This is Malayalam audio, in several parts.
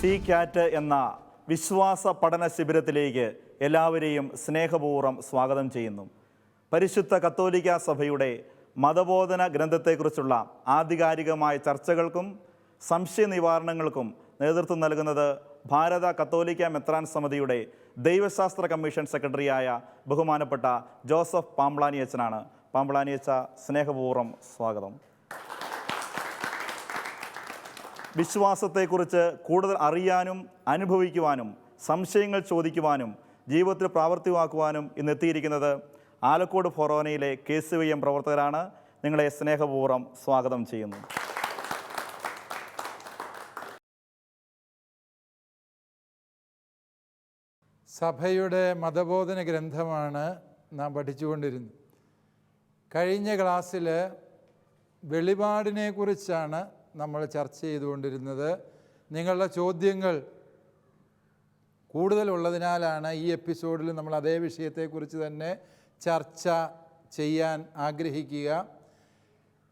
സി കാറ്റ് എന്ന വിശ്വാസ പഠന ശിബിരത്തിലേക്ക് എല്ലാവരെയും സ്നേഹപൂർവ്വം സ്വാഗതം ചെയ്യുന്നു. പരിശുദ്ധ കത്തോലിക്ക സഭയുടെ മതബോധന ഗ്രന്ഥത്തെക്കുറിച്ചുള്ള ആധികാരികമായ ചർച്ചകൾക്കും സംശയ നിവാരണങ്ങൾക്കും നേതൃത്വം നൽകുന്നത് ഭാരത കത്തോലിക്ക മെത്രാൻ സമിതിയുടെ ദൈവശാസ്ത്ര കമ്മീഷൻ സെക്രട്ടറിയായ ബഹുമാനപ്പെട്ട ജോസഫ് പാംബ്ലാനി അച്ഛനാണ്. പാംബ്ലാനി അച്ഛ, സ്നേഹപൂർവ്വം സ്വാഗതം. വിശ്വാസത്തെക്കുറിച്ച് കൂടുതൽ അറിയാനും അനുഭവിക്കുവാനും സംശയങ്ങൾ ചോദിക്കുവാനും ജീവിതത്തിൽ പ്രാവർത്തികമാക്കുവാനും ഇന്നെത്തിയിരിക്കുന്നത് ആലക്കോട് ഫൊറോനയിലെ KCYM പ്രവർത്തകരാണ്. നിങ്ങളെ സ്നേഹപൂർവ്വം സ്വാഗതം ചെയ്യുന്നു. സഭയുടെ മതബോധന ഗ്രന്ഥമാണ് നാം പഠിച്ചുകൊണ്ടിരുന്നത്. കഴിഞ്ഞ ക്ലാസ്സിൽ വെളിപാടിനെക്കുറിച്ചാണ് നമ്മൾ ചർച്ച ചെയ്തുകൊണ്ടിരുന്നത്. നിങ്ങളുടെ ചോദ്യങ്ങൾ കൂടുതലുള്ളതിനാലാണ് ഈ എപ്പിസോഡിൽ നമ്മൾ അതേ വിഷയത്തെക്കുറിച്ച് തന്നെ ചർച്ച ചെയ്യാൻ ആഗ്രഹിക്കുക.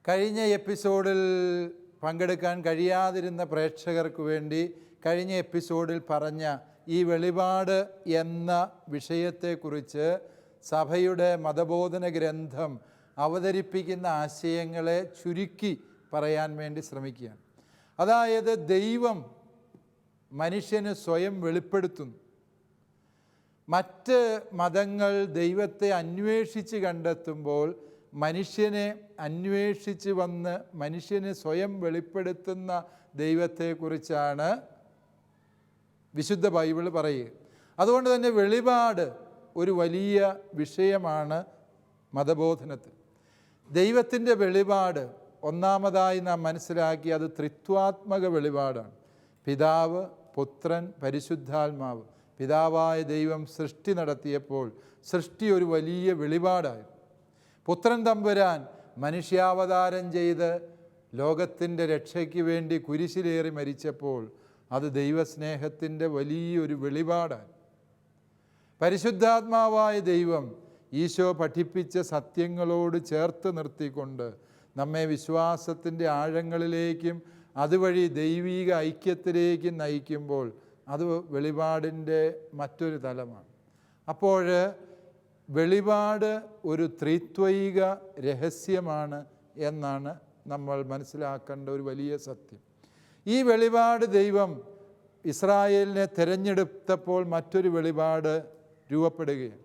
കഴിഞ്ഞ എപ്പിസോഡിൽ പങ്കെടുക്കാൻ കഴിയാതിരുന്ന പ്രേക്ഷകർക്ക് വേണ്ടി കഴിഞ്ഞ എപ്പിസോഡിൽ പറഞ്ഞ ഈ വെളിപാട് എന്ന വിഷയത്തെക്കുറിച്ച് സഭയുടെ മതബോധന ഗ്രന്ഥം അവതരിപ്പിക്കുന്ന ആശയങ്ങളെ ചുരുക്കി പറയാൻ വേണ്ടി ശ്രമിക്കുകയാണ്. അതായത് ദൈവം മനുഷ്യന് സ്വയം വെളിപ്പെടുത്തുന്നു. മറ്റ് മതങ്ങൾ ദൈവത്തെ അന്വേഷിച്ച് കണ്ടെത്തുമ്പോൾ മനുഷ്യനെ അന്വേഷിച്ച് വന്ന് മനുഷ്യന് സ്വയം വെളിപ്പെടുത്തുന്ന ദൈവത്തെക്കുറിച്ചാണ് വിശുദ്ധ ബൈബിൾ പറയുക. അതുകൊണ്ട് തന്നെ വെളിപാട് ഒരു വലിയ വിഷയമാണ് മതബോധനത്തിൽ. ദൈവത്തിൻ്റെ വെളിപാട് ഒന്നാമതായി നാം മനസ്സിലാക്കി അത് ത്രിത്വാത്മക വെളിപാടാണ്. പിതാവ്, പുത്രൻ, പരിശുദ്ധാത്മാവ്. പിതാവായ ദൈവം സൃഷ്ടി നടത്തിയപ്പോൾ സൃഷ്ടി ഒരു വലിയ വെളിപാടായിരുന്നു. പുത്രൻ തമ്പുരാൻ മനുഷ്യാവതാരം ചെയ്ത് ലോകത്തിൻ്റെ രക്ഷയ്ക്ക് വേണ്ടി കുരിശിലേറി മരിച്ചപ്പോൾ അത് ദൈവസ്നേഹത്തിൻ്റെ വലിയൊരു വെളിപാടാണ്. പരിശുദ്ധാത്മാവായ ദൈവം ഈശോ പഠിപ്പിച്ച സത്യങ്ങളോട് ചേർത്ത് നിർത്തിക്കൊണ്ട് നമ്മെ വിശ്വാസത്തിൻ്റെ ആഴങ്ങളിലേക്കും അതുവഴി ദൈവിക ഐക്യത്തിലേക്കും നയിക്കുമ്പോൾ അത് വെളിപാടിൻ്റെ മറ്റൊരു തലമാണ്. അപ്പോൾ വെളിപാട് ഒരു ത്രിത്വൈക രഹസ്യമാണ് എന്നാണ് നമ്മൾ മനസ്സിലാക്കേണ്ട ഒരു വലിയ സത്യം. ഈ വെളിപാട് ദൈവം ഇസ്രായേലിനെ തിരഞ്ഞെടുത്തപ്പോൾ മറ്റൊരു വെളിപാട് രൂപപ്പെടുകയാണ്.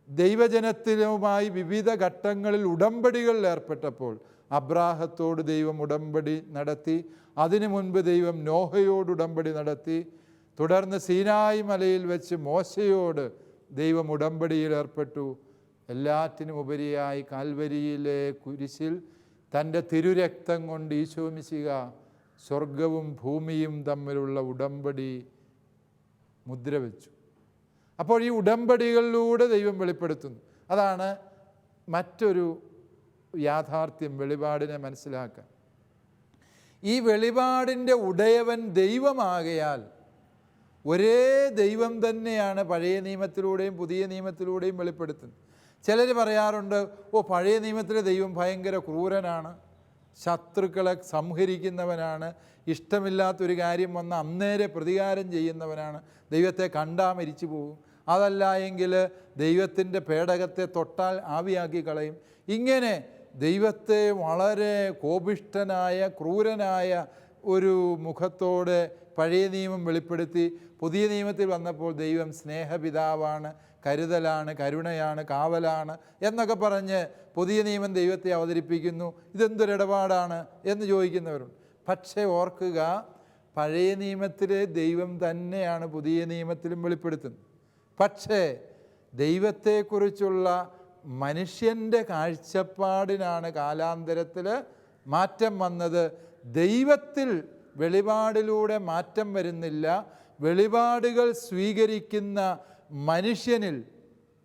ദൈവജനത്തിനുമായി വിവിധ ഘട്ടങ്ങളിൽ ഉടമ്പടികളിൽ ഏർപ്പെട്ടപ്പോൾ അബ്രാഹത്തോട് ദൈവം ഉടമ്പടി നടത്തി. അതിനു മുൻപ് ദൈവം നോഹയോട് ഉടമ്പടി നടത്തി. തുടർന്ന് സീനായി മലയിൽ വെച്ച് മോശയോട് ദൈവം ഉടമ്പടിയിൽ ഏർപ്പെട്ടു. എല്ലാറ്റിനും ഉപരിയായി കാൽവരിയിലെ കുരിശിൽ തൻ്റെ തിരുരക്തം കൊണ്ട് ഈശോ മിശിഹ സ്വർഗവും ഭൂമിയും തമ്മിലുള്ള ഉടമ്പടി മുദ്ര വെച്ചു. അപ്പോൾ ഈ ഉടമ്പടികളിലൂടെ ദൈവം വെളിപ്പെടുത്തുന്നു. അതാണ് മറ്റൊരു യാഥാർത്ഥ്യം വെളിപാടിനെ മനസ്സിലാക്കാൻ. ഈ വെളിപാടിൻ്റെ ഉടയവൻ ദൈവമാകയാൽ ഒരേ ദൈവം തന്നെയാണ് പഴയ നിയമത്തിലൂടെയും പുതിയ നിയമത്തിലൂടെയും വെളിപ്പെടുത്തുന്നത്. ചിലർ പറയാറുണ്ട്, പഴയ നിയമത്തിലെ ദൈവം ഭയങ്കര ക്രൂരനാണ്, ശത്രുക്കളെ സംഹരിക്കുന്നവനാണ്, ഇഷ്ടമില്ലാത്തൊരു കാര്യം വന്ന് അന്നേരെ പ്രതികാരം ചെയ്യുന്നവനാണ്, ദൈവത്തെ കണ്ടാ മരിച്ചു പോകും, അതല്ല എങ്കിൽ ദൈവത്തിൻ്റെ പേടകത്തെ തൊട്ടാൽ ആവിയാക്കി കളയും. ഇങ്ങനെ ദൈവത്തെ വളരെ കോപിഷ്ഠനായ ക്രൂരനായ ഒരു മുഖത്തോടെ പഴയ നിയമം വെളിപ്പെടുത്തി. പുതിയ നിയമത്തിൽ വന്നപ്പോൾ ദൈവം സ്നേഹപിതാവാണ്, കരുതലാണ്, കരുണയാണ്, കാവലാണ് എന്നൊക്കെ പറഞ്ഞ് പുതിയ നിയമം ദൈവത്തെ അവതരിപ്പിക്കുന്നു. ഇതെന്തൊരിടപാടാണ് എന്ന് ചോദിക്കുന്നവരുണ്ട്. പക്ഷേ ഓർക്കുക, പഴയ നിയമത്തിലെ ദൈവം തന്നെയാണ് പുതിയ നിയമത്തിലും വെളിപ്പെടുത്തുന്നത്. പക്ഷേ ദൈവത്തെക്കുറിച്ചുള്ള മനുഷ്യൻ്റെ കാഴ്ചപ്പാടിനാണ് കാലാന്തരത്തിൽ മാറ്റം വന്നത്. ദൈവത്തിൽ വെളിപാടിലൂടെ മാറ്റം വരുന്നില്ല. വെളിപാടുകൾ സ്വീകരിക്കുന്ന മനുഷ്യനിൽ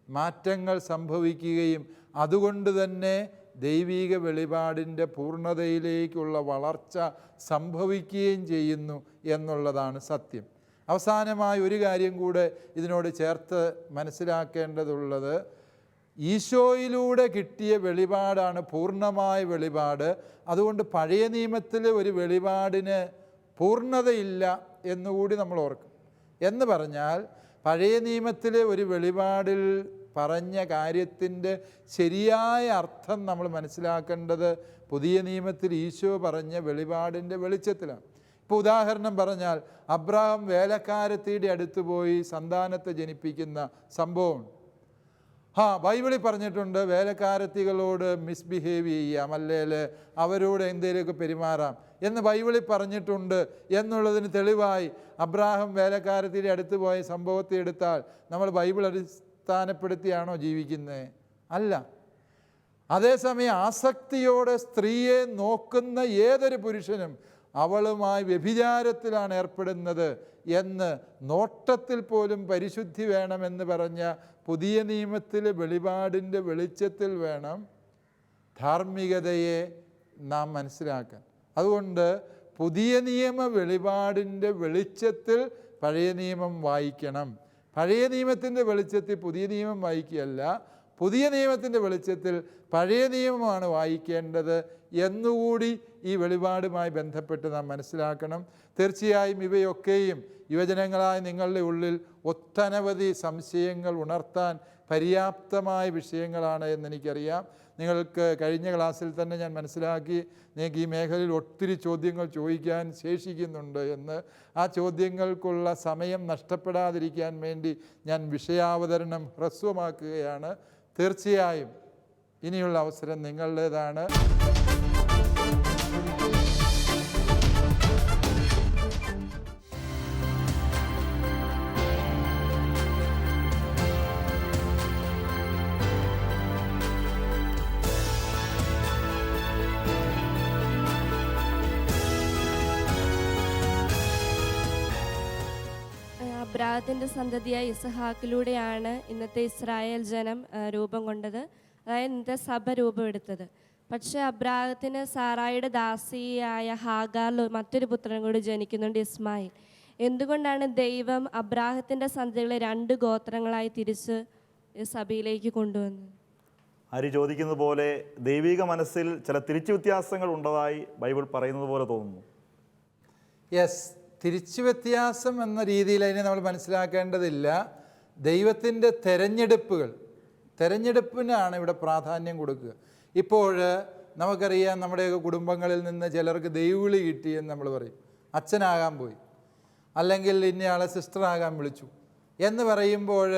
മാറ്റങ്ങൾ സംഭവിക്കുകയും അതുകൊണ്ട് തന്നെ ദൈവിക വെളിപാടിൻ്റെ പൂർണ്ണതയിലേക്കുള്ള വളർച്ച സംഭവിക്കുകയും ചെയ്യുന്നു എന്നുള്ളതാണ് സത്യം. അവസാനമായി ഒരു കാര്യം കൂടെ ഇതിനോട് ചേർത്ത് മനസ്സിലാക്കേണ്ടതുള്ളത്, ഈശോയിലൂടെ കിട്ടിയ വെളിപാടാണ് പൂർണ്ണമായ വെളിപാട്. അതുകൊണ്ട് പഴയ നിയമത്തിൽ ഒരു വെളിപാടിന് പൂർണ്ണതയില്ല എന്നുകൂടി നമ്മൾ ഓർക്കും. എന്ന് പറഞ്ഞാൽ പഴയ നിയമത്തിലെ ഒരു വെളിപാടിൽ പറഞ്ഞ കാര്യത്തിൻ്റെ ശരിയായ അർത്ഥം നമ്മൾ മനസ്സിലാക്കേണ്ടത് പുതിയ നിയമത്തിൽ ഈശോ പറഞ്ഞ വെളിപാടിൻ്റെ വെളിച്ചത്തിലാണ്. ഇപ്പോൾ ഉദാഹരണം പറഞ്ഞാൽ അബ്രാഹാം വേലക്കാരത്തിയുടെ അടുത്ത് പോയി സന്താനത്തെ ജനിപ്പിക്കുന്ന സംഭവം. ബൈബിളിൽ പറഞ്ഞിട്ടുണ്ട് വേലക്കാരത്തികളോട് മിസ്ബിഹേവ് ചെയ്യാം, അല്ലെങ്കിൽ അവരോട് എന്തെങ്കിലുമൊക്കെ പെരുമാറാം എന്ന് ബൈബിളിൽ പറഞ്ഞിട്ടുണ്ട് എന്നുള്ളതിന് തെളിവായി അബ്രാഹാം വേലക്കാരത്തിയുടെ അടുത്ത് പോയ സംഭവത്തെ എടുത്താൽ നമ്മൾ ബൈബിൾ അടിസ്ഥാനപ്പെടുത്തിയാണോ ജീവിക്കുന്നത്? അല്ല. അതേസമയം ആസക്തിയോടെ സ്ത്രീയെ നോക്കുന്ന ഏതൊരു പുരുഷനും അവളുമായി വ്യഭിചാരത്തിലാണ് ഏർപ്പെടുന്നത് എന്ന് നോട്ടത്തിൽ പോലും പരിശുദ്ധി വേണമെന്ന് പറഞ്ഞ പുതിയ നിയമത്തിലെ വെളിപാടിൻ്റെ വെളിച്ചത്തിൽ വേണം ധാർമ്മികതയെ നാം മനസ്സിലാക്കാൻ. അതുകൊണ്ട് പുതിയ നിയമ വെളിപാടിൻ്റെ വെളിച്ചത്തിൽ പഴയ നിയമം വായിക്കണം. പഴയ നിയമത്തിൻ്റെ വെളിച്ചത്തിൽ പുതിയ നിയമം വായിക്കുകയല്ല, പുതിയ നിയമത്തിൻ്റെ വെളിച്ചത്തിൽ പഴയ നിയമമാണ് വായിക്കേണ്ടത് എന്നുകൂടി ഈ വെളിപാടുമായി ബന്ധപ്പെട്ട് നാം മനസ്സിലാക്കണം. തീർച്ചയായും ഇവയൊക്കെയും യുവജനങ്ങളായ നിങ്ങളുടെ ഉള്ളിൽ ഒട്ടനവധി സംശയങ്ങൾ ഉണർത്താൻ പര്യാപ്തമായ വിഷയങ്ങളാണ് എന്നെനിക്കറിയാം. നിങ്ങൾക്ക് കഴിഞ്ഞ ക്ലാസ്സിൽ തന്നെ ഞാൻ മനസ്സിലാക്കി നിങ്ങൾക്ക് ഈ മേഖലയിൽ ഒത്തിരി ചോദ്യങ്ങൾ ചോദിക്കാൻ ശേഷിക്കുന്നുണ്ട് എന്ന്. ആ ചോദ്യങ്ങൾക്കുള്ള സമയം നഷ്ടപ്പെടാതിരിക്കാൻ വേണ്ടി ഞാൻ വിഷയാവതരണം ഹ്രസ്വമാക്കുകയാണ്. തീർച്ചയായും ഇനിയുള്ള അവസരം നിങ്ങളുടേതാണ്. അബ്രാഹത്തിൻ്റെ സന്തതിയായ ഇസഹാക്കിലൂടെയാണ് ഇന്നത്തെ ഇസ്രായേൽ ജനം രൂപം കൊണ്ടത്, അതായത് ഇന്നത്തെ സഭ രൂപമെടുത്തത്. പക്ഷേ അബ്രാഹത്തിന് സാറായുടെ ദാസിയായ ഹാഗാറിൽ മറ്റൊരു പുത്രൻ കൂടി ജനിക്കുന്നുണ്ട്, ഇസ്മായിൽ. എന്തുകൊണ്ടാണ് ദൈവം അബ്രാഹത്തിൻ്റെ സന്തതികളെ 2 ഗോത്രങ്ങളായി തിരിച്ച് സഭയിലേക്ക് കൊണ്ടുവന്നത്? ഹരി ചോദിക്കുന്നത് പോലെ ദൈവിക മനസ്സിൽ ചില തിരിച്ചു വ്യത്യാസങ്ങൾ ഉണ്ടതായി ബൈബിൾ പറയുന്നത് പോലെ തോന്നുന്നു. യെസ്, തിരിച്ചു വ്യത്യാസം എന്ന രീതിയിൽ അതിനെ നമ്മൾ മനസ്സിലാക്കേണ്ടതില്ല. ദൈവത്തിൻ്റെ തെരഞ്ഞെടുപ്പിനാണ് ഇവിടെ പ്രാധാന്യം കൊടുക്കുക. ഇപ്പോൾ നമുക്കറിയാം, നമ്മുടെയൊക്കെ കുടുംബങ്ങളിൽ നിന്ന് ചിലർക്ക് ദൈവവിളി കിട്ടിയെന്ന് നമ്മൾ പറയും. അച്ഛനാകാൻ പോയി, അല്ലെങ്കിൽ ഇന്നയാളെ സിസ്റ്ററാകാൻ വിളിച്ചു എന്ന് പറയുമ്പോൾ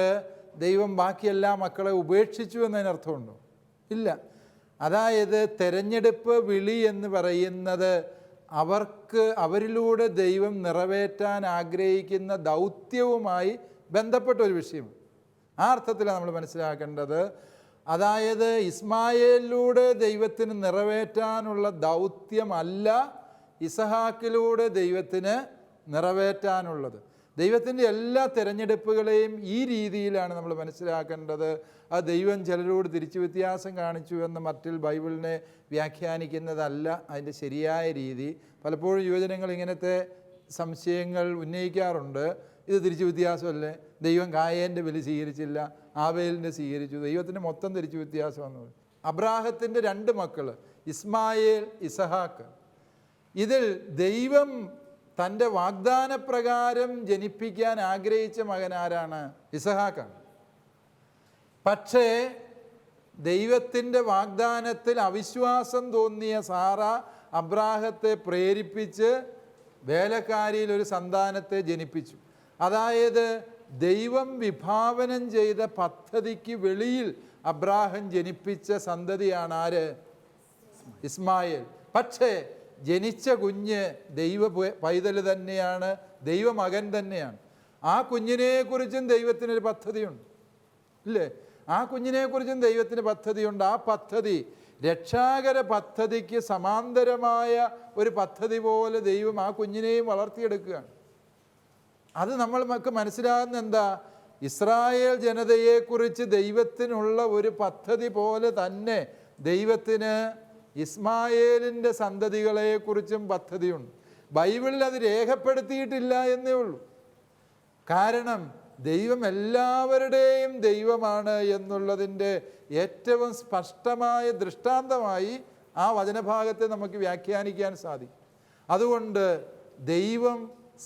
ദൈവം ബാക്കി എല്ലാ മക്കളെ ഉപേക്ഷിച്ചു എന്നതിനർത്ഥമുണ്ടോ? ഇല്ല. അതായത് തെരഞ്ഞെടുപ്പ് വിളി എന്ന് പറയുന്നത് അവരിലൂടെ ദൈവം നിറവേറ്റാൻ ആഗ്രഹിക്കുന്ന ദൗത്യവുമായി ബന്ധപ്പെട്ട ഒരു വിഷയം. ആ അർത്ഥത്തിലാണ് നമ്മൾ മനസ്സിലാക്കേണ്ടത്. അതായത് ഇസ്മായേലിലൂടെ ദൈവത്തിന് നിറവേറ്റാനുള്ള ദൗത്യമല്ല ഇസഹാക്കിലൂടെ ദൈവത്തിന് നിറവേറ്റാനുള്ളത്. ദൈവത്തിൻ്റെ എല്ലാ തിരഞ്ഞെടുപ്പുകളെയും ഈ രീതിയിലാണ് നമ്മൾ മനസ്സിലാക്കേണ്ടത്. ആ ദൈവം ചിലരോട് തിരിച്ചു വ്യത്യാസം കാണിച്ചു എന്ന മറ്റിൽ ബൈബിളിനെ വ്യാഖ്യാനിക്കുന്നതല്ല അതിൻ്റെ ശരിയായ രീതി. പലപ്പോഴും യുവജനങ്ങൾ ഇങ്ങനത്തെ സംശയങ്ങൾ ഉന്നയിക്കാറുണ്ട്. ഇത് തിരിച്ചു വ്യത്യാസമല്ലേ, ദൈവം കായേൻ്റെ ബലി സ്വീകരിച്ചില്ല, ആബേലിൻ്റെ സ്വീകരിച്ചു, ദൈവത്തിൻ്റെ മൊത്തം തിരിച്ചു വ്യത്യാസമെന്ന് പറയും. അബ്രാഹത്തിൻ്റെ 2 മക്കൾ ഇസ്മായേൽ, ഇസഹാക്ക്. ഇതിൽ ദൈവം തൻ്റെ വാഗ്ദാനപ്രകാരം ജനിപ്പിക്കാൻ ആഗ്രഹിച്ച മകൻ ആരാണ്? ഇസഹാക്കാണ്. പക്ഷേ ദൈവത്തിൻ്റെ വാഗ്ദാനത്തിൽ അവിശ്വാസം തോന്നിയ സാറ അബ്രാഹത്തെ പ്രേരിപ്പിച്ച് വേലക്കാരിയിൽ ഒരു സന്താനത്തെ ജനിപ്പിച്ചു. അതായത് ദൈവം വിഭാവനം ചെയ്ത പദ്ധതിക്ക് വെളിയിൽ അബ്രാഹം ജനിപ്പിച്ച സന്തതിയാണ് ആര്? ഇസ്മായേൽ. പക്ഷേ ജനിച്ച കുഞ്ഞ് ദൈവ പൈതൽ തന്നെയാണ്, ദൈവമകൻ തന്നെയാണ്. ആ കുഞ്ഞിനെക്കുറിച്ചും ദൈവത്തിനൊരു പദ്ധതിയുണ്ട്, ഇല്ലേ? ആ കുഞ്ഞിനെക്കുറിച്ചും ദൈവത്തിന് പദ്ധതിയുണ്ട്. ആ പദ്ധതി രക്ഷാകര പദ്ധതിക്ക് സമാന്തരമായ ഒരു പദ്ധതി പോലെ ദൈവം ആ കുഞ്ഞിനെയും വളർത്തിയെടുക്കുകയാണ്. അത് നമ്മൾക്ക് മനസ്സിലാകുന്ന എന്താ? ഇസ്രായേൽ ജനതയെക്കുറിച്ച് ദൈവത്തിനുള്ള ഒരു പദ്ധതി പോലെ തന്നെ ദൈവത്തിന് ഇസ്മായേലിൻ്റെ സന്തതികളെക്കുറിച്ചും പദ്ധതിയുണ്ട്. ബൈബിളിൽ അത് രേഖപ്പെടുത്തിയിട്ടില്ല എന്നേ ഉള്ളൂ. കാരണം ദൈവം എല്ലാവരുടെയും ദൈവമാണ് എന്നുള്ളതിൻ്റെ ഏറ്റവും സ്പഷ്ടമായ ദൃഷ്ടാന്തമായി ആ വചനഭാഗത്തെ നമുക്ക് വ്യാഖ്യാനിക്കാൻ സാധിക്കും. അതുകൊണ്ട് ദൈവം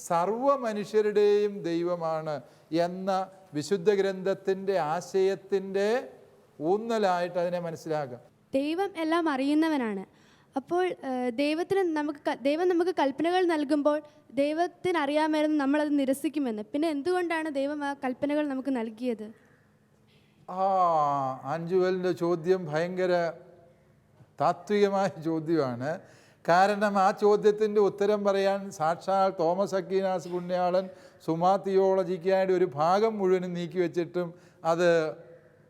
സർവ മനുഷ്യരുടെയും ദൈവമാണ് എന്ന വിശുദ്ധ ഗ്രന്ഥത്തിൻ്റെ ആശയത്തിൻ്റെ ഊന്നലായിട്ട് അതിനെ മനസ്സിലാക്കാം. ദൈവം എല്ലാം അറിയുന്നവനാണ്. അപ്പോൾ ദൈവം നമുക്ക് കൽപ്പനകൾ നൽകുമ്പോൾ ദൈവത്തിന് അറിയാമായിരുന്നു നമ്മളത് നിരസിക്കുമെന്ന്. പിന്നെ എന്തുകൊണ്ടാണ് ദൈവം ആ കൽപ്പനകൾ നമുക്ക് നൽകിയത്? ആഞ്ചുവലിൻ്റെ ചോദ്യം ഭയങ്കര താത്വികമായ ചോദ്യമാണ്. കാരണം ആ ചോദ്യത്തിൻ്റെ ഉത്തരം പറയാൻ സാക്ഷാൽ തോമസ് അക്വീനാസ് പുണ്യാളൻ സുമാ തിയോളജിക്കായിട്ട് ഒരു ഭാഗം മുഴുവനും നീക്കി വെച്ചിട്ടും അത്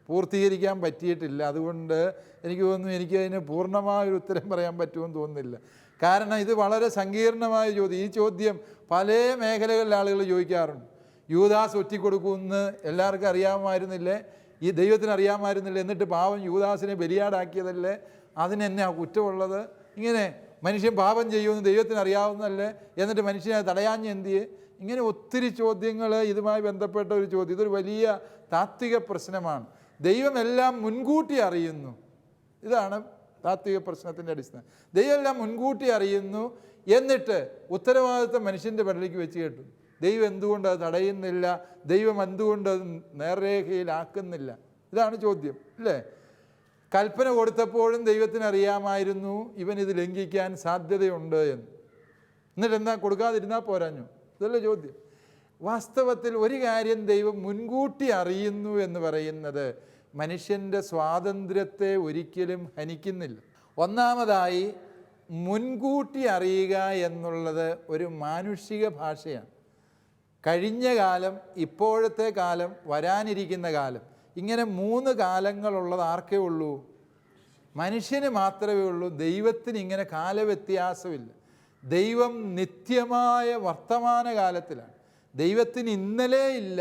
പൂർത്തീകരിക്കാൻ പറ്റിയിട്ടില്ല. അതുകൊണ്ട് എനിക്ക് തോന്നുന്നു എനിക്കതിന് പൂർണ്ണമായൊരു ഉത്തരം പറയാൻ പറ്റുമെന്ന് തോന്നുന്നില്ല. കാരണം ഇത് വളരെ സങ്കീർണമായ ചോദ്യം. ഈ ചോദ്യം പല മേഖലകളിൽ ആളുകൾ ചോദിക്കാറുണ്ട്. യൂദാസ് ഒറ്റിക്കൊടുക്കുമെന്ന് എല്ലാവർക്കും അറിയാമായിരുന്നില്ലേ? ഈ ദൈവത്തിന് അറിയാമായിരുന്നില്ല, എന്നിട്ട് പാവം യൂദാസിനെ ബലിയാടാക്കിയതല്ലേ? അതിനെന്നാ കുറ്റമുള്ളത്? ഇങ്ങനെ മനുഷ്യൻ പാപം ചെയ്യുമെന്ന് ദൈവത്തിന് അറിയാവുന്നതല്ലേ? എന്നിട്ട് മനുഷ്യനെ തടയാഞ്ഞ് എന്തിയെ? ഇങ്ങനെ ഒത്തിരി ചോദ്യങ്ങൾ ഇതുമായി ബന്ധപ്പെട്ട ഒരു ചോദ്യം. ഇതൊരു വലിയ താത്വിക പ്രശ്നമാണ്. ദൈവം എല്ലാം മുൻകൂട്ടി അറിയുന്നു. ഇതാണ് താത്വിക പ്രശ്നത്തിൻ്റെ അടിസ്ഥാനം. ദൈവം എല്ലാം മുൻകൂട്ടി അറിയുന്നു, എന്നിട്ട് ഉത്തരവാദിത്വം മനുഷ്യൻ്റെ പടലേക്ക് വെച്ച് കേട്ടു. ദൈവം എന്തുകൊണ്ട് അത് തടയുന്നില്ല? ദൈവം എന്തുകൊണ്ട് അത് നേർരേഖയിലാക്കുന്നില്ല? ഇതാണ് ചോദ്യം, അല്ലേ? കൽപ്പന കൊടുത്തപ്പോഴും ദൈവത്തിന് അറിയാമായിരുന്നു ഇവൻ ഇത് ലംഘിക്കാൻ സാധ്യതയുണ്ട് എന്ന്. എന്നിട്ട് എന്താ കൊടുക്കാതിരുന്നാൽ പോരാഞ്ഞു? ഇതല്ലേ ചോദ്യം. വാസ്തവത്തിൽ ഒരു കാര്യം ദൈവം മുൻകൂട്ടി അറിയുന്നു എന്ന് പറയുന്നത് മനുഷ്യൻ്റെ സ്വാതന്ത്ര്യത്തെ ഒരിക്കലും ഹനിക്കുന്നില്ല. ഒന്നാമതായി, മുൻകൂട്ടി അറിയുക എന്നുള്ളത് ഒരു മാനുഷിക ഭാഷയാണ്. കഴിഞ്ഞ കാലം, ഇപ്പോഴത്തെ കാലം, വരാനിരിക്കുന്ന കാലം, ഇങ്ങനെ 3 കാലങ്ങളുള്ളത് ആർക്കേ ഉള്ളൂ? മനുഷ്യന് മാത്രമേ ഉള്ളൂ. ദൈവത്തിന് ഇങ്ങനെ കാലവ്യത്യാസമില്ല. ദൈവം നിത്യമായ വർത്തമാനകാലത്തിലാണ്. ദൈവത്തിന് ഇന്നലെ ഇല്ല,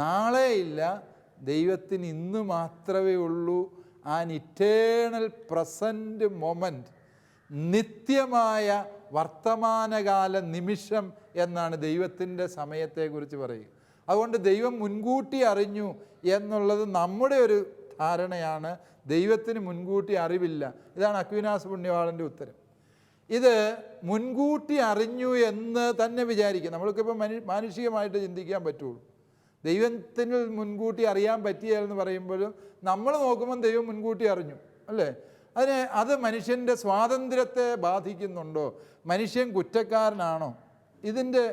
നാളെ ഇല്ല. ദൈവത്തിന് ഇന്ന് മാത്രമേ ഉള്ളൂ. ആൻ ഇറ്റേണൽ പ്രസൻറ്റ് മൊമെൻറ്റ്, നിത്യമായ വർത്തമാനകാല നിമിഷം എന്നാണ് ദൈവത്തിൻ്റെ സമയത്തെക്കുറിച്ച് പറയുക. അതുകൊണ്ട് ദൈവം മുൻകൂട്ടി അറിഞ്ഞു എന്നുള്ളത് നമ്മുടെ ഒരു ധാരണയാണ്. ദൈവത്തിന് മുൻകൂട്ടി അറിവില്ല. ഇതാണ് അക്വീനാസ് പുണ്യവാളൻ്റെ ഉത്തരം. ഇത് മുൻകൂട്ടി അറിഞ്ഞു എന്ന് തന്നെ വിചാരിക്കുക. നമ്മൾക്കിപ്പോൾ മാനുഷികമായിട്ട് ചിന്തിക്കാൻ പറ്റുള്ളൂ. ദൈവത്തിന് മുൻകൂട്ടി അറിയാൻ പറ്റിയെന്ന് പറയുമ്പോഴും നമ്മൾ നോക്കുമ്പം ദൈവം മുൻകൂട്ടി അറിഞ്ഞു, അല്ലേ? അത് മനുഷ്യൻ്റെ സ്വാതന്ത്ര്യത്തെ ബാധിക്കുന്നുണ്ടോ? മനുഷ്യൻ കുറ്റക്കാരനാണോ? ഇതിൻ്റെ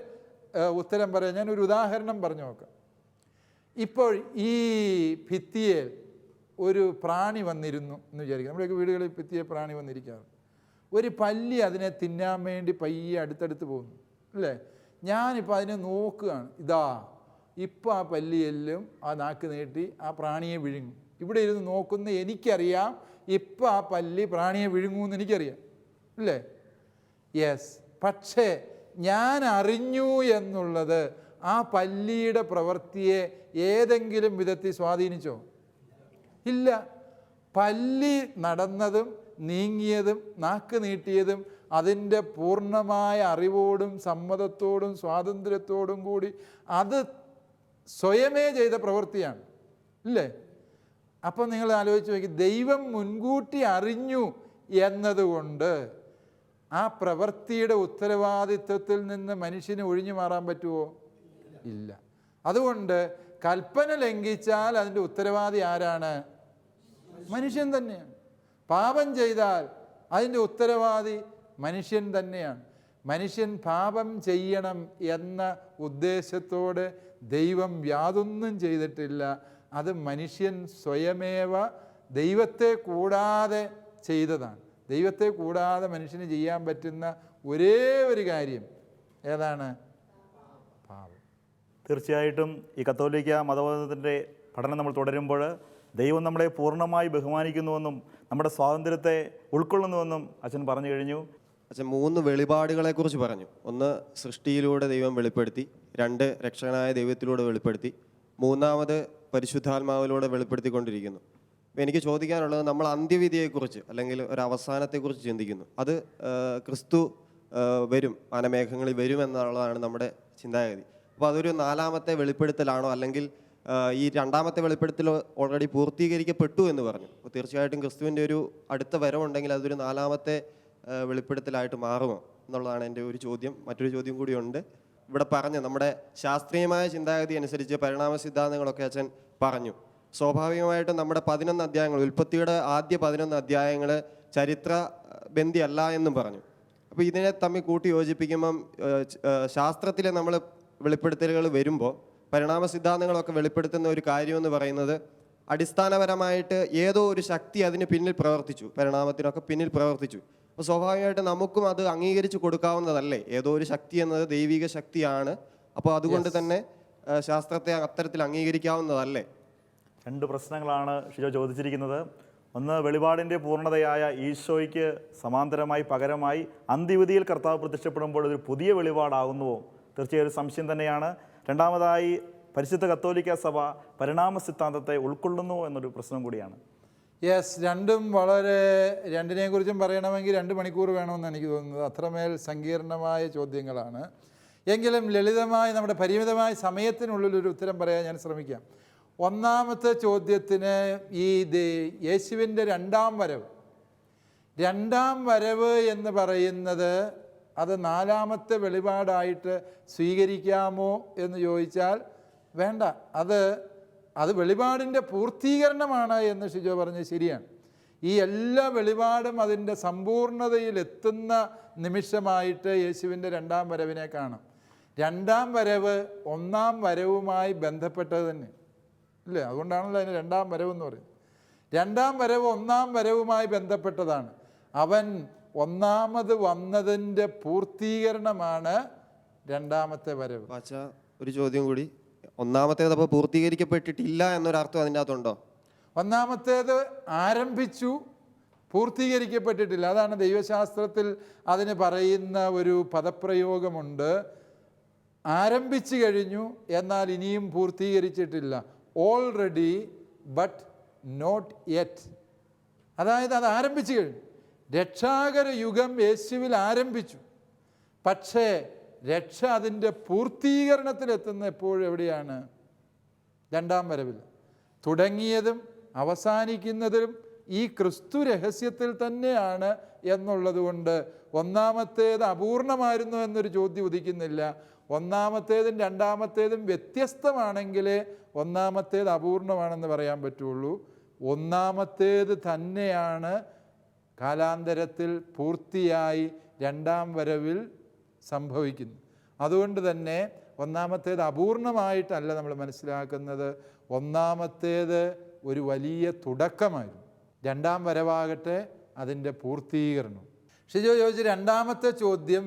ഉത്തരം പറയാം. ഞാനൊരു ഉദാഹരണം പറഞ്ഞു നോക്കാം. ഇപ്പോൾ ഈ ഭിത്തിയിൽ ഒരു പ്രാണി വന്നിരുന്നു എന്ന് വിചാരിക്കുക. നമ്മുടെയൊക്കെ വീടുകളിൽ ഭിത്തിയെ പ്രാണി വന്നിരിക്കാറുണ്ട്. ഒരു പല്ലി അതിനെ തിന്നാൻ വേണ്ടി പയ്യെ അടുത്തടുത്ത് പോകുന്നു, അല്ലേ? ഞാനിപ്പോൾ അതിനെ നോക്കുകയാണ്. ഇപ്പോൾ ആ പല്ലിയെല്ലാം ആ നാക്ക് നീട്ടി ആ പ്രാണിയെ വിഴുങ്ങും. ഇവിടെ ഇരുന്ന് നോക്കുന്ന എനിക്കറിയാം ഇപ്പോൾ ആ പല്ലി പ്രാണിയെ വിഴുങ്ങുമെന്ന് എനിക്കറിയാം, അല്ലേ? യെസ്. പക്ഷേ ഞാൻ അറിഞ്ഞു എന്നുള്ളത് ആ പല്ലിയുടെ പ്രവൃത്തിയെ ഏതെങ്കിലും വിധത്തിൽ സ്വാധീനിച്ചോ? ഇല്ല. പല്ലി നടന്നതും നീങ്ങിയതും നാക്ക് നീട്ടിയതും അതിൻ്റെ പൂർണ്ണമായ അറിവോടും സമ്മതത്തോടും സ്വാതന്ത്ര്യത്തോടും കൂടി അത് സ്വയമേ ചെയ്ത പ്രവൃത്തിയാണ്, ഇല്ലേ? അപ്പം നിങ്ങൾ ആലോചിച്ച് നോക്കി, ദൈവം മുൻകൂട്ടി അറിഞ്ഞു എന്നതുകൊണ്ട് ആ പ്രവൃത്തിയുടെ ഉത്തരവാദിത്വത്തിൽ നിന്ന് മനുഷ്യന് ഒഴിഞ്ഞു മാറാൻ പറ്റുമോ? ഇല്ല. അതുകൊണ്ട് കൽപ്പന ലംഘിച്ചാൽ അതിൻ്റെ ഉത്തരവാദി ആരാണ്? മനുഷ്യൻ തന്നെയാണ്. പാപം ചെയ്താൽ അതിൻ്റെ ഉത്തരവാദി മനുഷ്യൻ തന്നെയാണ്. മനുഷ്യൻ പാപം ചെയ്യണം എന്ന ഉദ്ദേശത്തോടെ ദൈവം യാതൊന്നും ചെയ്തിട്ടില്ല. അത് മനുഷ്യൻ സ്വയമേവ ദൈവത്തെ കൂടാതെ ചെയ്തതാണ്. ദൈവത്തെ കൂടാതെ മനുഷ്യന് ചെയ്യാൻ പറ്റുന്ന ഒരേ ഒരു കാര്യം ഏതാണ്? പാപം. തീർച്ചയായിട്ടും ഈ കത്തോലിക്ക മതബോധനത്തിൻ്റെ പഠനം നമ്മൾ തുടരുമ്പോൾ ദൈവം നമ്മളെ പൂർണ്ണമായി ബഹുമാനിക്കുന്നുവെന്നും നമ്മുടെ സ്വാതന്ത്ര്യത്തെ ഉൾക്കൊള്ളുന്നുവെന്നും അച്ഛൻ പറഞ്ഞു കഴിഞ്ഞു. അച്ഛൻ 3 വെളിപാടുകളെക്കുറിച്ച് പറഞ്ഞു. 1 സൃഷ്ടിയിലൂടെ ദൈവം വെളിപ്പെടുത്തി, 2 രക്ഷകനായ ദൈവത്തിലൂടെ വെളിപ്പെടുത്തി, 3 പരിശുദ്ധാത്മാവിലൂടെ വെളിപ്പെടുത്തിക്കൊണ്ടിരിക്കുന്നു. അപ്പോൾ എനിക്ക് ചോദിക്കാനുള്ളത്, നമ്മൾ അന്ത്യവിധിയെക്കുറിച്ച് അല്ലെങ്കിൽ ഒരു അവസാനത്തെക്കുറിച്ച് ചിന്തിക്കുന്നു. അത് ക്രിസ്തു വരും, വനമേഘങ്ങളിൽ വരും എന്നുള്ളതാണ് നമ്മുടെ ചിന്താഗതി. അപ്പോൾ അതൊരു 4ാമത്തെ വെളിപ്പെടുത്തലാണോ, അല്ലെങ്കിൽ ഈ 2ാമത്തെ വെളിപ്പെടുത്തൽ ഓൾറെഡി പൂർത്തീകരിക്കപ്പെട്ടു എന്ന് പറഞ്ഞു? അപ്പോൾ തീർച്ചയായിട്ടും ക്രിസ്തുവിൻ്റെ ഒരു അടുത്ത വരവുണ്ടെങ്കിൽ അതൊരു 4ാമത്തെ വെളിപ്പെടുത്തലായിട്ട് മാറുമോ? എന്നുള്ളതാണ് എൻ്റെ ഒരു ചോദ്യം. മറ്റൊരു ചോദ്യം കൂടിയുണ്ട്. ഇവിടെ പറഞ്ഞ നമ്മുടെ ശാസ്ത്രീയമായ ചിന്താഗതി അനുസരിച്ച് പരിണാമ സിദ്ധാന്തങ്ങളൊക്കെ അച്ഛൻ പറഞ്ഞു. സ്വാഭാവികമായിട്ടും നമ്മുടെ 11 അധ്യായങ്ങൾ, ഉൽപ്പത്തിയുടെ ആദ്യ 11 അധ്യായങ്ങൾ ചരിത്ര ബന്ധിയല്ല എന്നും പറഞ്ഞു. അപ്പോൾ ഇതിനെ തമ്മിൽ കൂട്ടി യോജിപ്പിക്കുമ്പം ശാസ്ത്രത്തിൽ നമ്മൾ വെളിപ്പെടുത്തലുകൾ വരുമ്പോൾ പരിണാമ സിദ്ധാന്തങ്ങളൊക്കെ വെളിപ്പെടുത്തുന്ന ഒരു കാര്യമെന്ന് പറയുന്നത് അടിസ്ഥാനപരമായിട്ട് ഏതോ ഒരു ശക്തി അതിന് പിന്നിൽ പ്രവർത്തിച്ചു, പരിണാമത്തിനൊക്കെ പിന്നിൽ പ്രവർത്തിച്ചു. അപ്പോൾ സ്വാഭാവികമായിട്ട് നമുക്കും അത് അംഗീകരിച്ച് കൊടുക്കാവുന്നതല്ലേ? ഏതോ ഒരു ശക്തി എന്നത് ദൈവിക ശക്തിയാണ്. അപ്പോൾ അതുകൊണ്ട് തന്നെ ശാസ്ത്രത്തെ അത്തരത്തിൽ അംഗീകരിക്കാവുന്നതല്ലേ? 2 പ്രശ്നങ്ങളാണ് ഷിജോ ചോദിച്ചിരിക്കുന്നത്. ഒന്ന്, വെളിപാടിൻ്റെ പൂർണ്ണതയായ ഈശോയ്ക്ക് സമാന്തരമായി പകരമായി അന്ത്യവിധിയിൽ കർത്താവ് പ്രത്യക്ഷപ്പെടുമ്പോൾ ഒരു പുതിയ വെളിപാടാകുന്നുവോ? തീർച്ചയായും ഒരു സംശയം തന്നെയാണ്. രണ്ടാമതായി, പരിശുദ്ധ കത്തോലിക്ക സഭ പരിണാമ സിദ്ധാന്തത്തെ ഉൾക്കൊള്ളുന്നു എന്നൊരു പ്രശ്നം കൂടിയാണ്. യെസ്, രണ്ടും വളരെ, രണ്ടിനെക്കുറിച്ചും പറയണമെങ്കിൽ 2 മണിക്കൂർ വേണമെന്ന് എനിക്ക് തോന്നുന്നത്. അത്രമേൽ സങ്കീർണമായ ചോദ്യങ്ങളാണ്. എങ്കിലും ലളിതമായി നമ്മുടെ പരിമിതമായ സമയത്തിനുള്ളിലൊരു ഉത്തരം പറയാൻ ഞാൻ ശ്രമിക്കാം. ഒന്നാമത്തെ ചോദ്യത്തിന് യേശുവിൻ്റെ രണ്ടാം വരവ് എന്ന് പറയുന്നത് അത് 4-ാമത്തെ വെളിപാടായിട്ട് സ്വീകരിക്കാമോ എന്ന് ചോദിച്ചാൽ വേണ്ട. അത് വെളിപാടിൻ്റെ പൂർത്തീകരണമാണ് എന്ന് ഷിജോ പറഞ്ഞത് ശരിയാണ്. ഈ എല്ലാ വെളിപാടും അതിൻ്റെ സമ്പൂർണതയിലെത്തുന്ന നിമിഷമായിട്ട് യേശുവിൻ്റെ രണ്ടാം വരവിനെ കാണാം. രണ്ടാം വരവ് ഒന്നാം വരവുമായി ബന്ധപ്പെട്ടത് തന്നെ ഇല്ലേ? അതുകൊണ്ടാണല്ലോ അതിന് രണ്ടാം വരവെന്ന് പറയുന്നത്. രണ്ടാം വരവ് ഒന്നാം വരവുമായി ബന്ധപ്പെട്ടതാണ്. അവൻ ഒന്നാമത് വന്നതിൻ്റെ പൂർത്തീകരണമാണ് രണ്ടാമത്തെ വരവ്. പാച്ചാ, ഒരു ചോദ്യം കൂടി. ഒന്നാമത്തേത് അപ്പോൾ പൂർത്തീകരിക്കപ്പെട്ടിട്ടില്ല എന്നൊരർത്ഥം അതിൻ്റെ അകത്തുണ്ടോ? ഒന്നാമത്തേത് ആരംഭിച്ചു, പൂർത്തീകരിക്കപ്പെട്ടിട്ടില്ല. അതാണ് ദൈവശാസ്ത്രത്തിൽ അതിന് പറയുന്ന ഒരു പദപ്രയോഗമുണ്ട്. ആരംഭിച്ചു കഴിഞ്ഞു, എന്നാൽ ഇനിയും പൂർത്തീകരിച്ചിട്ടില്ല. Already but not yet. അതായത് അത് ആരംഭിച്ചു കഴിഞ്ഞു. രക്ഷാകര യുഗം യേശുവിൽ ആരംഭിച്ചു. പക്ഷേ രക്ഷ അതിൻ്റെ പൂർത്തീകരണത്തിലെത്തുന്ന എപ്പോഴും എവിടെയാണ്? രണ്ടാം വരവിൽ. തുടങ്ങിയതും അവസാനിക്കുന്നതിലും ഈ ക്രിസ്തു രഹസ്യത്തിൽ തന്നെയാണ് എന്നുള്ളത് കൊണ്ട് ഒന്നാമത്തേത് അപൂർണമായിരുന്നു എന്നൊരു ചോദ്യം ഉദിക്കുന്നില്ല. ഒന്നാമത്തേതും രണ്ടാമത്തേതും വ്യത്യസ്തമാണെങ്കിലേ ഒന്നാമത്തേത് അപൂർണമാണെന്ന് പറയാൻ പറ്റുള്ളൂ. ഒന്നാമത്തേത് തന്നെയാണ് കാലാന്തരത്തിൽ പൂർത്തിയായി രണ്ടാം വരവിൽ സംഭവിക്കുന്നു. അതുകൊണ്ട് തന്നെ ഒന്നാമത്തേത് അപൂർണമായിട്ടല്ല നമ്മൾ മനസ്സിലാക്കുന്നത്. ഒന്നാമത്തേത് ഒരു വലിയ തുടക്കമായിരുന്നു. രണ്ടാം വരവാകട്ടെ അതിൻ്റെ പൂർത്തീകരണം. ഷിജോ ചോദിച്ച രണ്ടാമത്തെ ചോദ്യം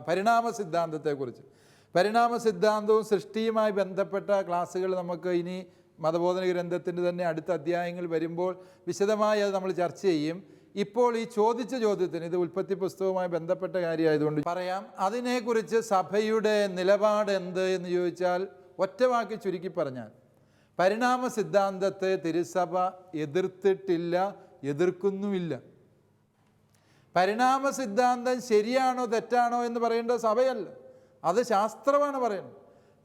പരിണാമ സിദ്ധാന്തത്തെക്കുറിച്ച്. പരിണാമ സിദ്ധാന്തവും സൃഷ്ടിയുമായി ബന്ധപ്പെട്ട ക്ലാസ്സുകൾ നമുക്ക് ഇനി മതബോധന ഗ്രന്ഥത്തിൻ്റെ തന്നെ അടുത്ത അധ്യായങ്ങൾ വരുമ്പോൾ വിശദമായി അത് നമ്മൾ ചർച്ച ചെയ്യും. ഇപ്പോൾ ഈ ചോദിച്ച ചോദ്യത്തിന്, ഇത് ഉൽപ്പത്തി പുസ്തകവുമായി ബന്ധപ്പെട്ട കാര്യമായതുകൊണ്ട് പറയാം. അതിനെക്കുറിച്ച് സഭയുടെ നിലപാട് എന്ത് എന്ന് ചോദിച്ചാൽ ഒറ്റവാക്കി ചുരുക്കി പറഞ്ഞാൽ പരിണാമ സിദ്ധാന്തത്തെ തിരുസഭ എതിർത്തിട്ടില്ല, എതിർക്കുന്നുമില്ല. പരിണാമ സിദ്ധാന്തം ശരിയാണോ തെറ്റാണോ എന്ന് പറയേണ്ടത് സഭയല്ല, അത് ശാസ്ത്രമാണ് പറയുന്നത്.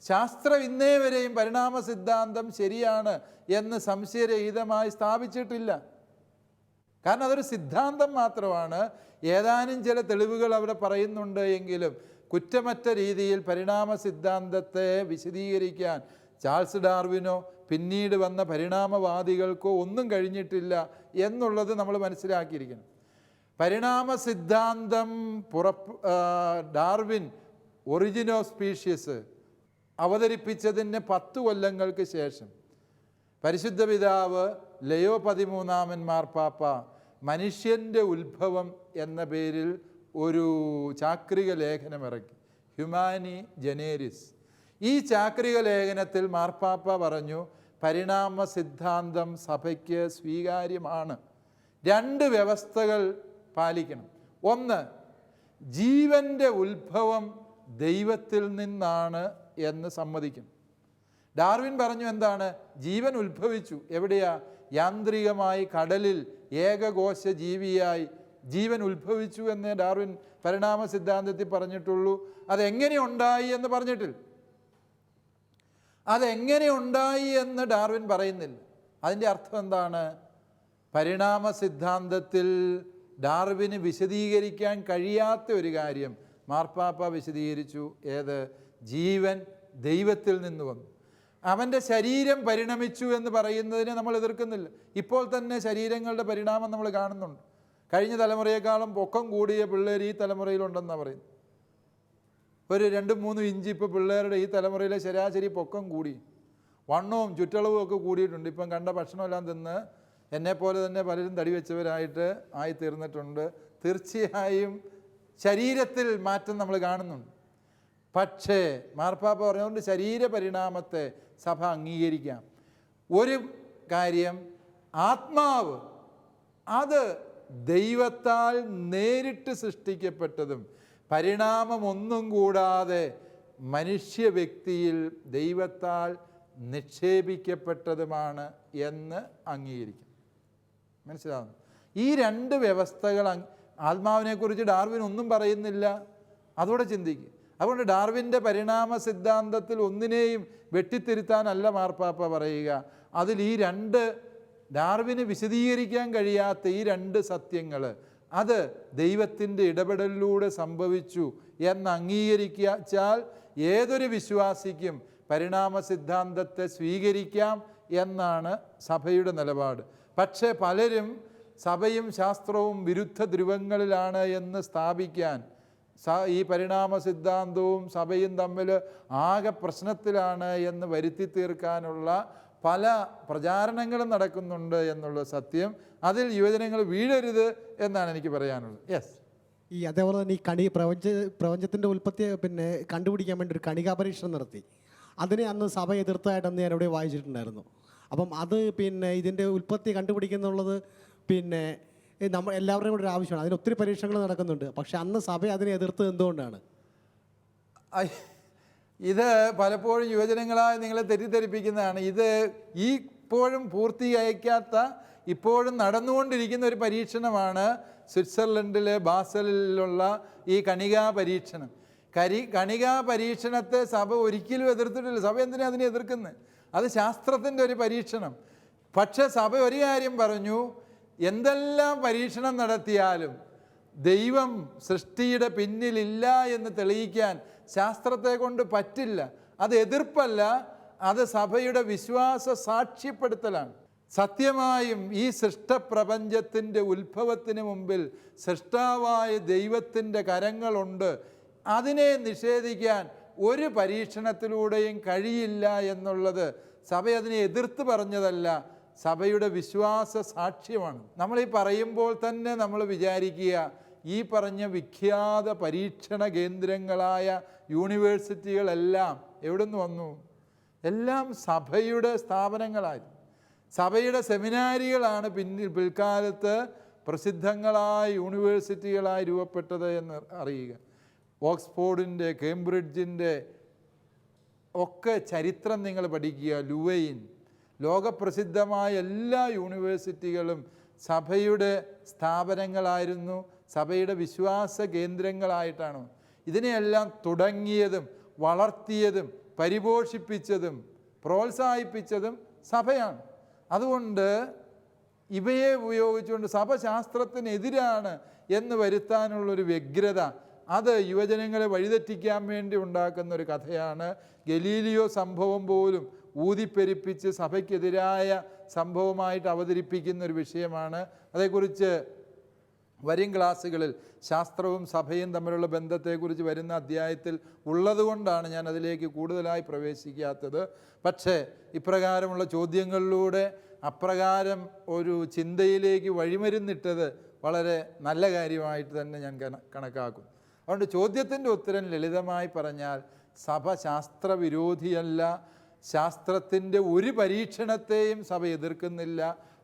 ശാസ്ത്രം ഇന്നേ വരെയും പരിണാമ സിദ്ധാന്തം ശരിയാണ് എന്ന് സംശയരഹിതമായി സ്ഥാപിച്ചിട്ടില്ല. കാരണം അതൊരു സിദ്ധാന്തം മാത്രമാണ്. ഏതാനും ചില തെളിവുകൾ അവിടെ പറയുന്നുണ്ട് എങ്കിലും കുറ്റമറ്റ രീതിയിൽ പരിണാമ സിദ്ധാന്തത്തെ വിശദീകരിക്കാൻ ചാൾസ് ഡാർവിനോ പിന്നീട് വന്ന പരിണാമവാദികൾക്കോ ഒന്നും കഴിഞ്ഞിട്ടില്ല എന്നുള്ളത് നമ്മൾ മനസ്സിലാക്കിയിരിക്കണം. പരിണാമ സിദ്ധാന്തം ഡാർവിൻ ഒറിജിൻ ഓഫ് സ്പീഷ്യസ് അവതരിപ്പിച്ചതിന് 10 കൊല്ലങ്ങൾക്ക് ശേഷം പരിശുദ്ധ പിതാവ് ലയോ 13 മാർപ്പാപ്പ മനുഷ്യൻ്റെ ഉത്ഭവം എന്ന പേരിൽ ഒരു ചാക്രിക ലേഖനം ഇറക്കി, ഹ്യൂമാനി ജനേരിസ്. ഈ ചാക്രിക ലേഖനത്തിൽ മാർപ്പാപ്പ പറഞ്ഞു പരിണാമ സിദ്ധാന്തം സഭയ്ക്ക് സ്വീകാര്യമാണ്. 2 വ്യവസ്ഥകൾ പാലിക്കണം. ഒന്ന്, ജീവൻ്റെ ഉത്ഭവം ദൈവത്തിൽ നിന്നാണ് എന്ന് സമ്മതിക്കും. ഡാർവിൻ പറഞ്ഞു എന്താണ്? ജീവൻ ഉത്ഭവിച്ചു. എവിടെയാ? യാന്ത്രികമായി കടലിൽ ഏകകോശ ജീവിയായി ജീവൻ ഉത്ഭവിച്ചു എന്ന് ഡാർവിൻ പരിണാമ സിദ്ധാന്തത്തിൽ പറഞ്ഞിട്ടുള്ളൂ. അതെങ്ങനെ ഉണ്ടായി എന്ന് പറഞ്ഞിട്ടില്ല. അതെങ്ങനെ ഉണ്ടായി എന്ന് ഡാർവിൻ പറയുന്നില്ല. അതിൻ്റെ അർത്ഥം എന്താണ്? പരിണാമ സിദ്ധാന്തത്തിൽ ഡാർവിന് വിശദീകരിക്കാൻ കഴിയാത്ത ഒരു കാര്യം മാർപ്പാപ്പ വിശദീകരിച്ചു. ഏത്? ജീവൻ ദൈവത്തിൽ നിന്ന് വന്നു. അവൻ്റെ ശരീരം പരിണമിച്ചു എന്ന് പറയുന്നതിനെ നമ്മൾ എതിർക്കുന്നില്ല. ഇപ്പോൾ തന്നെ ശരീരങ്ങളുടെ പരിണാമം നമ്മൾ കാണുന്നുണ്ട്. കഴിഞ്ഞ തലമുറയെക്കാളും പൊക്കം കൂടിയ പിള്ളേർ ഈ തലമുറയിലുണ്ടെന്നാണ് പറയുന്നത്. ഒരു 2-3 ഇഞ്ച് ഇപ്പോൾ പിള്ളേരുടെ ഈ തലമുറയിലെ ശരാശരി പൊക്കം കൂടി, വണ്ണവും ചുറ്റളവും ഒക്കെ കൂടിയിട്ടുണ്ട്. ഇപ്പം കണ്ട ഭക്ഷണമെല്ലാം തിന്ന് എന്നെപ്പോലെ തന്നെ പലരും തടി വെച്ചവരായിട്ട് ആയിത്തീർന്നിട്ടുണ്ട്. തീർച്ചയായും ശരീരത്തിൽ മാറ്റം നമ്മൾ കാണുന്നുണ്ട്. പക്ഷേ മാർപ്പാപ്പ പറഞ്ഞുകൊണ്ട് ശരീര പരിണാമത്തെ സഭ അംഗീകരിക്കാം. ഒരു കാര്യം, ആത്മാവ് അത് ദൈവത്താൽ നേരിട്ട് സൃഷ്ടിക്കപ്പെട്ടതും പരിണാമമൊന്നും കൂടാതെ മനുഷ്യ വ്യക്തിയിൽ ദൈവത്താൽ നിക്ഷേപിക്കപ്പെട്ടതുമാണ് എന്ന് അംഗീകരിക്കും. മനസ്സിലാവുന്നു? ഈ രണ്ട് വ്യവസ്ഥകൾ ആത്മാവിനെക്കുറിച്ച് ഡാർവിൻ ഒന്നും പറയുന്നില്ല. അതോടെ ചിന്തിക്കുക. അതുകൊണ്ട് ഡാർവിൻ്റെ പരിണാമ സിദ്ധാന്തത്തിൽ ഒന്നിനെയും വെട്ടിത്തിരുത്താനല്ല മാർപ്പാപ്പ പറയുക. അതിൽ ഈ രണ്ട് ഡാർവിന് വിശദീകരിക്കാൻ കഴിയാത്ത ഈ രണ്ട് സത്യങ്ങൾ അത് ദൈവത്തിൻ്റെ ഇടപെടലിലൂടെ സംഭവിച്ചു എന്ന് അംഗീകരിച്ചാൽ ഏതൊരു വിശ്വാസിക്കും പരിണാമ സിദ്ധാന്തത്തെ സ്വീകരിക്കാം എന്നാണ് സഭയുടെ നിലപാട്. പക്ഷേ പലരും സഭയും ശാസ്ത്രവും വിരുദ്ധ ധ്രുവങ്ങളിലാണ് എന്ന് സ്ഥാപിക്കാൻ, ഈ പരിണാമ സിദ്ധാന്തവും സഭയും തമ്മിൽ ആകെ പ്രശ്നത്തിലാണ് എന്ന് വരുത്തി തീർക്കാനുള്ള പല പ്രചാരണങ്ങളും നടക്കുന്നുണ്ട് എന്നുള്ള സത്യം, അതിൽ യുവജനങ്ങൾ വീഴരുത് എന്നാണ് എനിക്ക് പറയാനുള്ളത്. യെസ്. അതേപോലെ തന്നെ ഈ പ്രപഞ്ചത്തിൻ്റെ ഉൽപ്പത്തി കണ്ടുപിടിക്കാൻ വേണ്ടി ഒരു കണികാ പരീക്ഷണം നടത്തി. അതിനെ അന്ന് സഭ എതിർത്തായിട്ടെന്ന് ഞാൻ എവിടെ വായിച്ചിട്ടുണ്ടായിരുന്നു. അപ്പം അത് ഇതിൻ്റെ ഉൽപ്പത്തി കണ്ടുപിടിക്കുന്നുള്ളത് നമ്മൾ എല്ലാവരുടെയും കൂടെ ഒരു ആവശ്യമാണ്. അതിന് ഒത്തിരി പരീക്ഷണങ്ങൾ നടക്കുന്നുണ്ട്. പക്ഷെ അന്ന് സഭ അതിനെ എതിർത്തത് എന്തുകൊണ്ടാണ്? ഇത് പലപ്പോഴും യുവജനങ്ങളായി നിങ്ങളെ തെറ്റിദ്ധരിപ്പിക്കുന്നതാണ്. ഇത് ഇപ്പോഴും പൂർത്തീകരിക്കാത്ത, ഇപ്പോഴും നടന്നുകൊണ്ടിരിക്കുന്ന ഒരു പരീക്ഷണമാണ് സ്വിറ്റ്സർലൻഡിലെ ബാസലിലുള്ള ഈ കണികാ പരീക്ഷണം. കണികാ പരീക്ഷണത്തെ സഭ ഒരിക്കലും എതിർത്തിട്ടില്ല. സഭ എന്തിനാ അതിനെ എതിർക്കുന്നത്? അത് ശാസ്ത്രത്തിൻ്റെ ഒരു പരീക്ഷണം. പക്ഷേ സഭ ഒരു കാര്യം പറഞ്ഞു, എന്തെല്ലാം പരീക്ഷണം നടത്തിയാലും ദൈവം സൃഷ്ടിയുടെ പിന്നിലില്ല എന്ന് തെളിയിക്കാൻ ശാസ്ത്രത്തെ കൊണ്ട് പറ്റില്ല. അത് എതിർപ്പല്ല, അത് സഭയുടെ വിശ്വാസ സാക്ഷ്യപ്പെടുത്തലാണ്. സത്യമായും ഈ സൃഷ്ടപ്രപഞ്ചത്തിൻ്റെ ഉത്ഭവത്തിന് മുമ്പിൽ സൃഷ്ടാവായ ദൈവത്തിൻ്റെ കരങ്ങളുണ്ട്. അതിനെ നിഷേധിക്കാൻ ഒരു പരീക്ഷണത്തിലൂടെയും കഴിയില്ല എന്നുള്ളത് സഭ അതിനെ എതിർത്ത് പറഞ്ഞതല്ല, സഭയുടെ വിശ്വാസ സാക്ഷ്യമാണ്. നമ്മളീ പറയുമ്പോൾ തന്നെ നമ്മൾ വിചാരിക്കുക, ഈ പറഞ്ഞ വിഖ്യാത പരീക്ഷണ കേന്ദ്രങ്ങളായ യൂണിവേഴ്സിറ്റികളെല്ലാം എവിടെ നിന്ന് വന്നു? എല്ലാം സഭയുടെ സ്ഥാപനങ്ങളായി, സഭയുടെ സെമിനാരികളാണ് പിൽക്കാലത്ത് പ്രസിദ്ധങ്ങളായ യൂണിവേഴ്സിറ്റികളായി രൂപപ്പെട്ടത് എന്ന് അറിയുക. ഓക്സ്ഫോർഡിൻ്റെ, കേംബ്രിഡ്ജിൻ്റെ ഒക്കെ ചരിത്രം നിങ്ങൾ പഠിക്കുക. ലുവൈൻ, ലോകപ്രസിദ്ധമായ എല്ലാ യൂണിവേഴ്സിറ്റികളും സഭയുടെ സ്ഥാപനങ്ങളായിരുന്നു, സഭയുടെ വിശ്വാസ കേന്ദ്രങ്ങളായിട്ടാണ്. ഇതിനെയെല്ലാം തുടങ്ങിയതും വളർത്തിയതും പരിപോഷിപ്പിച്ചതും പ്രോത്സാഹിപ്പിച്ചതും സഭയാണ്. അതുകൊണ്ട് ഇവയെ ഉപയോഗിച്ചുകൊണ്ട് സഭ ശാസ്ത്രത്തിനെതിരാണ് എന്ന് വരുത്താനുള്ളൊരു വ്യഗ്രത, അത് യുവജനങ്ങളെ വഴിതെറ്റിക്കാൻ വേണ്ടി ഉണ്ടാക്കുന്ന ഒരു കഥയാണ്. ഗലീലിയോ സംഭവം പോലും ഊതിപ്പെരിപ്പിച്ച് സഭയ്ക്കെതിരായ സംഭവമായിട്ട് അവതരിപ്പിക്കുന്ന ഒരു വിഷയമാണ്. അതേക്കുറിച്ച് വരും ക്ലാസ്സുകളിൽ ശാസ്ത്രവും സഭയും തമ്മിലുള്ള ബന്ധത്തെക്കുറിച്ച് വരുന്ന അധ്യായത്തിൽ ഉള്ളതുകൊണ്ടാണ് ഞാൻ അതിലേക്ക് കൂടുതലായി പ്രവേശിക്കാത്തത്. പക്ഷേ ഇപ്രകാരമുള്ള ചോദ്യങ്ങളിലൂടെ അപ്രകാരം ഒരു ചിന്തയിലേക്ക് വഴിമരുന്നിട്ടത് വളരെ നല്ല കാര്യമായിട്ട് തന്നെ ഞാൻ കണക്കാക്കും. അതുകൊണ്ട് ചോദ്യത്തിൻ്റെ ഉത്തരം ലളിതമായി പറഞ്ഞാൽ, സഭ ശാസ്ത്രവിരോധിയല്ല, ശാസ്ത്രത്തിൻ്റെ ഒരു പരീക്ഷണത്തെയും സഭ എതിർക്കുന്നില്ല.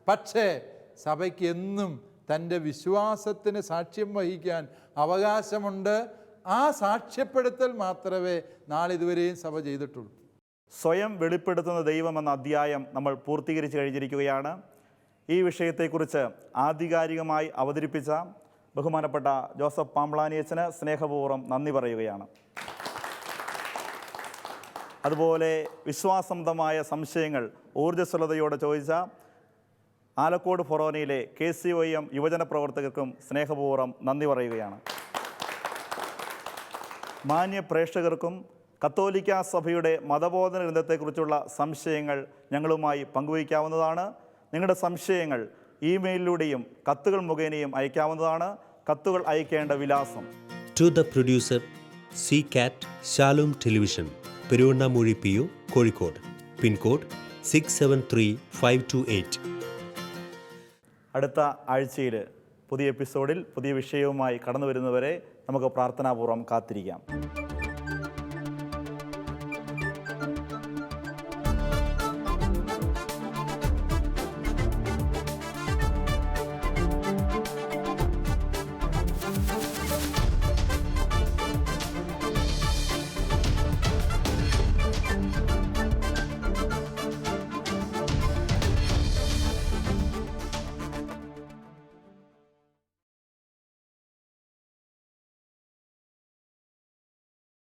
പക്ഷേ സഭയ്ക്ക് എന്നും തൻ്റെ വിശ്വാസത്തിന് സാക്ഷ്യം വഹിക്കാൻ അവകാശമുണ്ട്. ആ സാക്ഷ്യപ്പെടുത്തൽ മാത്രമേ നാളിതുവരെയും സഭ ചെയ്തിട്ടുള്ളൂ. സ്വയം വെളിപ്പെടുത്തുന്ന ദൈവം എന്ന അധ്യായം നമ്മൾ പൂർത്തീകരിച്ച് കഴിഞ്ഞിരിക്കുകയാണ്. ഈ വിഷയത്തെക്കുറിച്ച് ആധികാരികമായി അവതരിപ്പിച്ച ബഹുമാനപ്പെട്ട ജോസഫ് പാമ്പ്ളാനിയച്ചന് സ്നേഹപൂർവ്വം നന്ദി പറയുകയാണ്. അതുപോലെ വിശ്വാസംബന്ധമായ സംശയങ്ങൾ ഊർജ്ജസ്വലതയോടെ ചോദിച്ച ആലക്കോട് ഫൊറോനയിലെ KCOM യുവജന പ്രവർത്തകർക്കും സ്നേഹപൂർവ്വം നന്ദി പറയുകയാണ്. മാന്യ പ്രേക്ഷകർക്കും കത്തോലിക്ക സഭയുടെ മതബോധന ഗ്രന്ഥത്തെക്കുറിച്ചുള്ള സംശയങ്ങൾ ഞങ്ങളുമായി പങ്കുവയ്ക്കാവുന്നതാണ്. നിങ്ങളുടെ സംശയങ്ങൾ ഇമെയിലിലൂടെയും കത്തുകൾ മുഖേനയും അയക്കാവുന്നതാണ്. കത്തുകൾ അയക്കേണ്ട വിലാസം: To the producer, CCAT Shalom Television, Peruvannamuzhi PO, Kozhikode, pincode 673528. അടുത്ത ആഴ്ചയിൽ പുതിയ എപ്പിസോഡിൽ പുതിയ വിഷയവുമായി കടന്നു വരുന്നവരെ നമുക്ക് പ്രാർത്ഥനാപൂർവ്വം കാത്തിരിക്കാം.